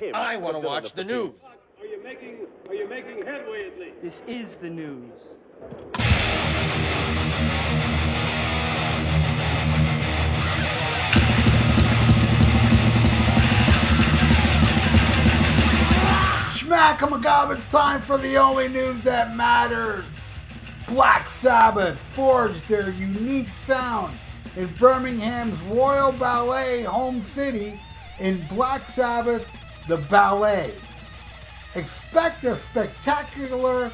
him. I want to watch the news. Are you making headway at least? This is the news. Schmack-a-magob, it's time for the only news that matters. Black Sabbath forged their unique sound in Birmingham's Royal Ballet home city in Black Sabbath, the Ballet. Expect a spectacular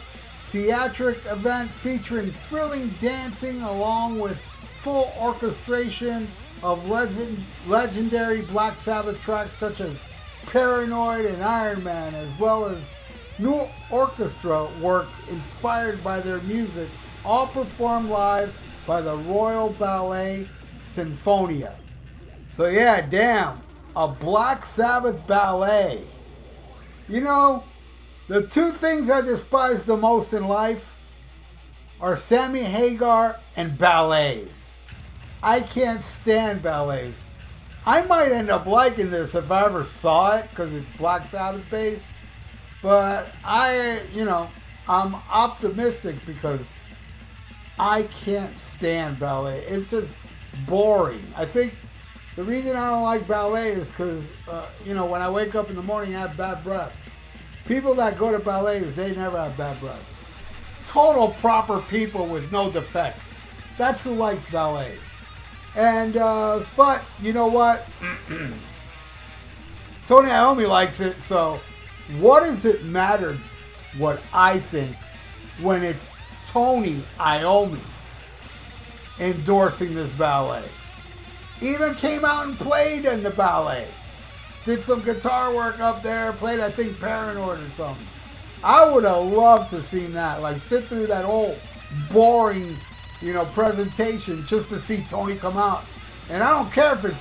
theatric event featuring thrilling dancing along with full orchestration of legendary Black Sabbath tracks such as Paranoid and Iron Man, as well as new orchestra work inspired by their music, all performed live by the Royal Ballet Sinfonia. So yeah, damn, a Black Sabbath ballet. You know, the two things I despise the most in life are Sammy Hagar and ballets. I can't stand ballets. I might end up liking this if I ever saw it because it's Black Sabbath based. But I'm optimistic because I can't stand ballet. It's just boring. I think the reason I don't like ballet is because, when I wake up in the morning, I have bad breath. People that go to ballets, they never have bad breath. Total proper people with no defects. That's who likes ballets. And, but, you know what? Tony Iommi likes it, so what does it matter what I think when it's Tony Iommi endorsing this ballet? Even came out and played in the ballet. Did some guitar work up there, played, I think, Paranoid or something. I would have loved to seen that, like sit through that whole boring presentation just to see Tony come out. And I don't care if it's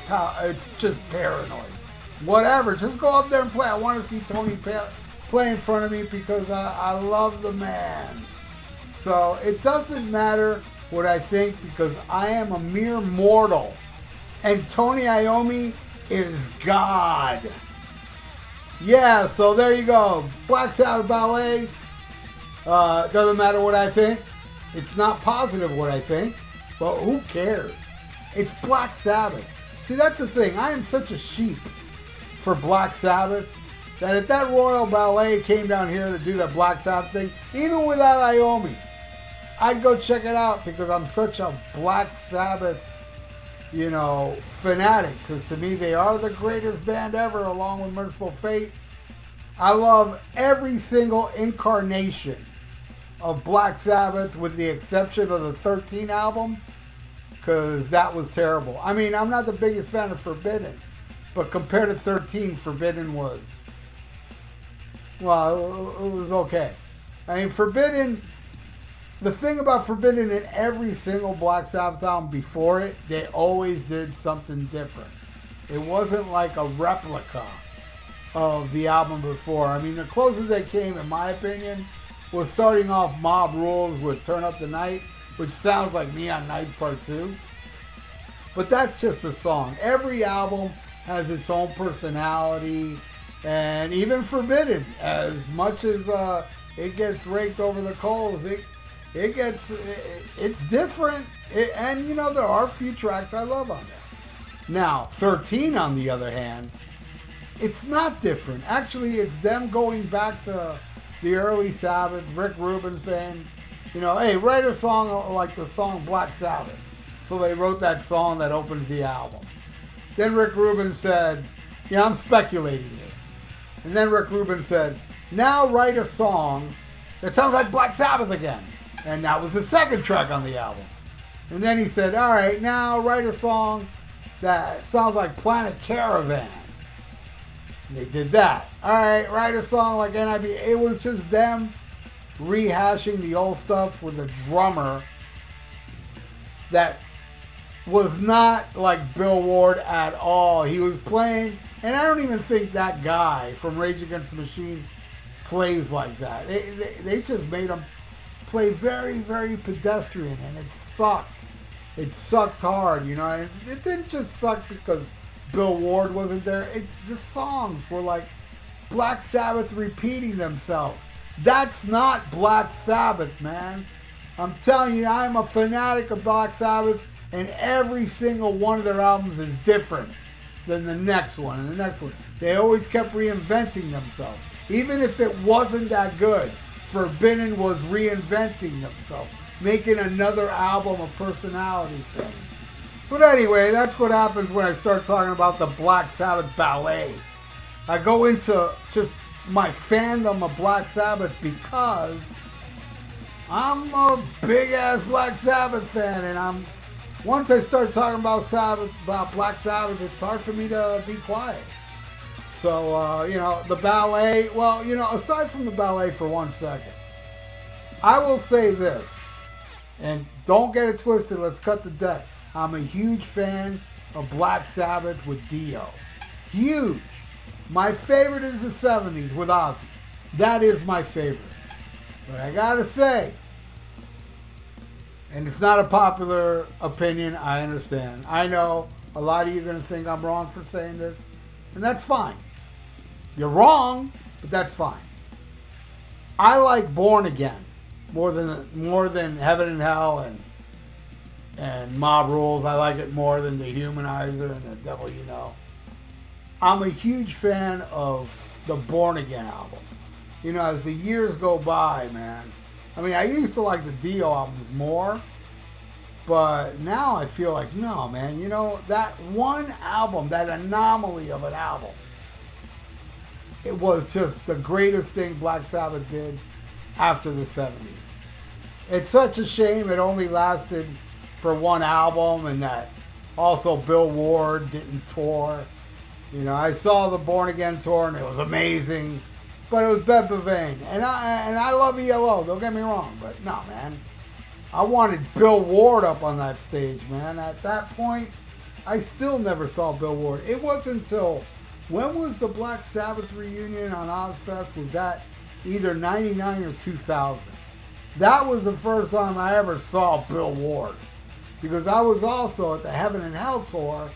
just Paranoid. Whatever, just go up there and play. I want to see Tony play in front of me because I love the man. So it doesn't matter what I think because I am a mere mortal. And Tony Iommi is God. Yeah, so there you go. Black Sabbath Ballet. Doesn't matter what I think. It's not positive what I think, but who cares? It's Black Sabbath. See, that's the thing. I am such a sheep for Black Sabbath that if that Royal Ballet came down here to do that Black Sabbath thing, even without Iommi, I'd go check it out because I'm such a Black Sabbath, fanatic. Because to me, they are the greatest band ever, along with Merciful Fate. I love every single incarnation of Black Sabbath with the exception of the 13 album because that was terrible. I mean, I'm not the biggest fan of Forbidden, but compared to 13, Forbidden was, well, it was okay. I mean, Forbidden, the thing about Forbidden in every single Black Sabbath album before it, they always did something different. It wasn't like a replica of the album before. I mean, the closest they came, in my opinion, was starting off Mob Rules with Turn Up the Night, which sounds like Neon Nights Part 2. But that's just a song. Every album has its own personality, and even Forbidden, as much as it gets raked over the coals, it's different. And there are a few tracks I love on there. Now, 13 on the other hand, it's not different. Actually, it's them going back to the early Sabbath, Rick Rubin saying, hey, write a song like the song Black Sabbath. So they wrote that song that opens the album. Then Rick Rubin said, I'm speculating here. And then Rick Rubin said, now write a song that sounds like Black Sabbath again. And that was the second track on the album. And then he said, all right, now write a song that sounds like Planet Caravan. And they did that. All right, write a song like NIB. It was just them rehashing the old stuff with a drummer that was not like Bill Ward at all. He was playing, and I don't even think that guy from Rage Against the Machine plays like that. They just made him play very, very pedestrian, and it sucked. It sucked hard, and it didn't just suck because Bill Ward wasn't there. The songs were like Black Sabbath repeating themselves. That's not Black Sabbath, man. I'm telling you, I'm a fanatic of Black Sabbath, and every single one of their albums is different than the next one and the next one. They always kept reinventing themselves. Even if it wasn't that good, Forbidden was reinventing themselves, making another album a personality thing. But anyway, that's what happens when I start talking about the Black Sabbath Ballet. I go into just my fandom of Black Sabbath because I'm a big-ass Black Sabbath fan, and once I start talking about Black Sabbath, it's hard for me to be quiet. So, the ballet, aside from the ballet for 1 second, I will say this, and don't get it twisted, let's cut the deck. I'm a huge fan of Black Sabbath with Dio. Huge. My favorite is the 70s with Ozzy. That is my favorite. But I gotta say, and it's not a popular opinion, I understand. I know a lot of you are going to think I'm wrong for saying this, and that's fine. You're wrong, but that's fine. I like Born Again more than Heaven and Hell and Mob Rules. I like it more than The Humanizer and The Devil You Know. I'm a huge fan of the Born Again album. As the years go by, man. I mean, I used to like the Dio albums more, but now I feel like, no, man, that one album, that anomaly of an album, it was just the greatest thing Black Sabbath did after the 70s. It's such a shame it only lasted for one album, and that also Bill Ward didn't tour. I saw the Born Again tour, and it was amazing. But it was Bed Bavain. And I love ELO, don't get me wrong. But no, man. I wanted Bill Ward up on that stage, man. At that point, I still never saw Bill Ward. It wasn't until, when was the Black Sabbath reunion on Ozfest? Was that either 99 or 2000? That was the first time I ever saw Bill Ward. Because I was also at the Heaven and Hell tour.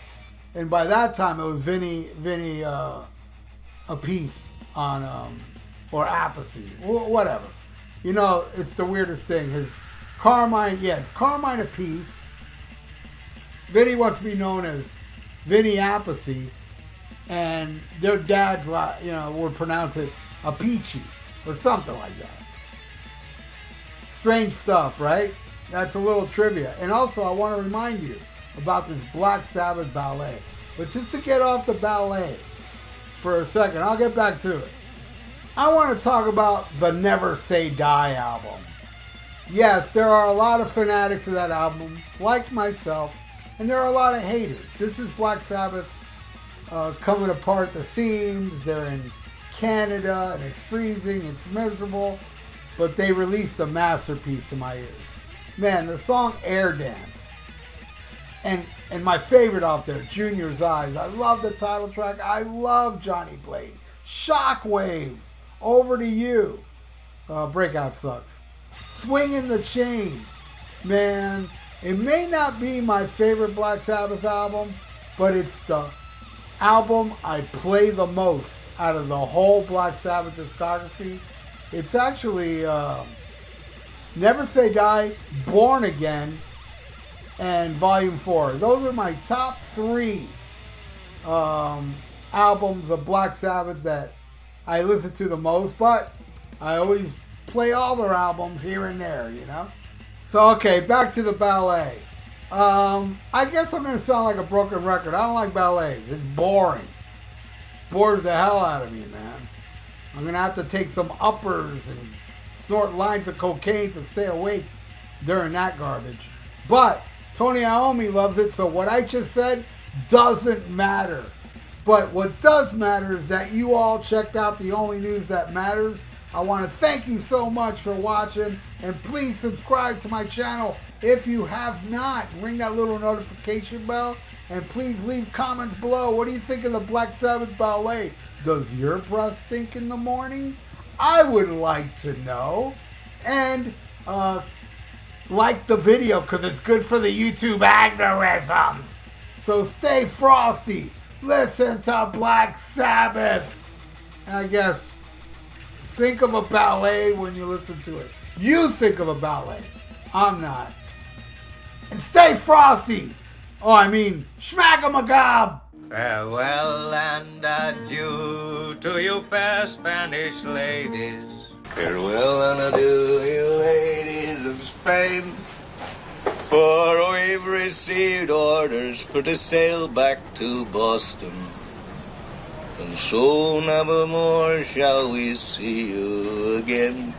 And by that time, it was Vinny Appice on or Appice, whatever. It's the weirdest thing. It's Carmine Appice. Vinny wants to be known as Vinny Appice, and their dads, would pronounce it Appice or something like that. Strange stuff, right? That's a little trivia. And also, I want to remind you about this Black Sabbath ballet. But just to get off the ballet for a second, I'll get back to it. I want to talk about the Never Say Die album. Yes, there are a lot of fanatics of that album, like myself, and there are a lot of haters. This is Black Sabbath coming apart at the seams. They're in Canada, and it's freezing, it's miserable, but they released a masterpiece to my ears. Man, the song Air Dance, and my favorite off there, Junior's Eyes. I love the title track. I love Johnny Blade. Shockwaves, Over to You. Breakout sucks. Swinging the Chain. Man, it may not be my favorite Black Sabbath album, but it's the album I play the most out of the whole Black Sabbath discography. It's actually Never Say Die, Born Again, and Volume 4. Those are my top 3 albums of Black Sabbath that I listen to the most, but I always play all their albums here and there, So, okay, back to the ballet. I guess I'm going to sound like a broken record. I don't like ballets. It's boring. Bores the hell out of me, man. I'm going to have to take some uppers and snort lines of cocaine to stay awake during that garbage. But Tony Iommi loves it, so what I just said doesn't matter. But what does matter is that you all checked out The Only News That Matters. I want to thank you so much for watching, and please subscribe to my channel if you have not. Ring that little notification bell, and please leave comments below. What do you think of the Black Sabbath ballet? Does your breath stink in the morning? I would like to know. And like the video, because it's good for the YouTube algorithms. So stay frosty. Listen to Black Sabbath. And I guess think of a ballet when you listen to it. You think of a ballet. I'm not. And stay frosty. Oh, I mean, schmack-a-magob. Farewell and adieu to you fair Spanish ladies. Farewell and adieu, you ladies of Spain. For we've received orders for to sail back to Boston. And so never more shall we see you again.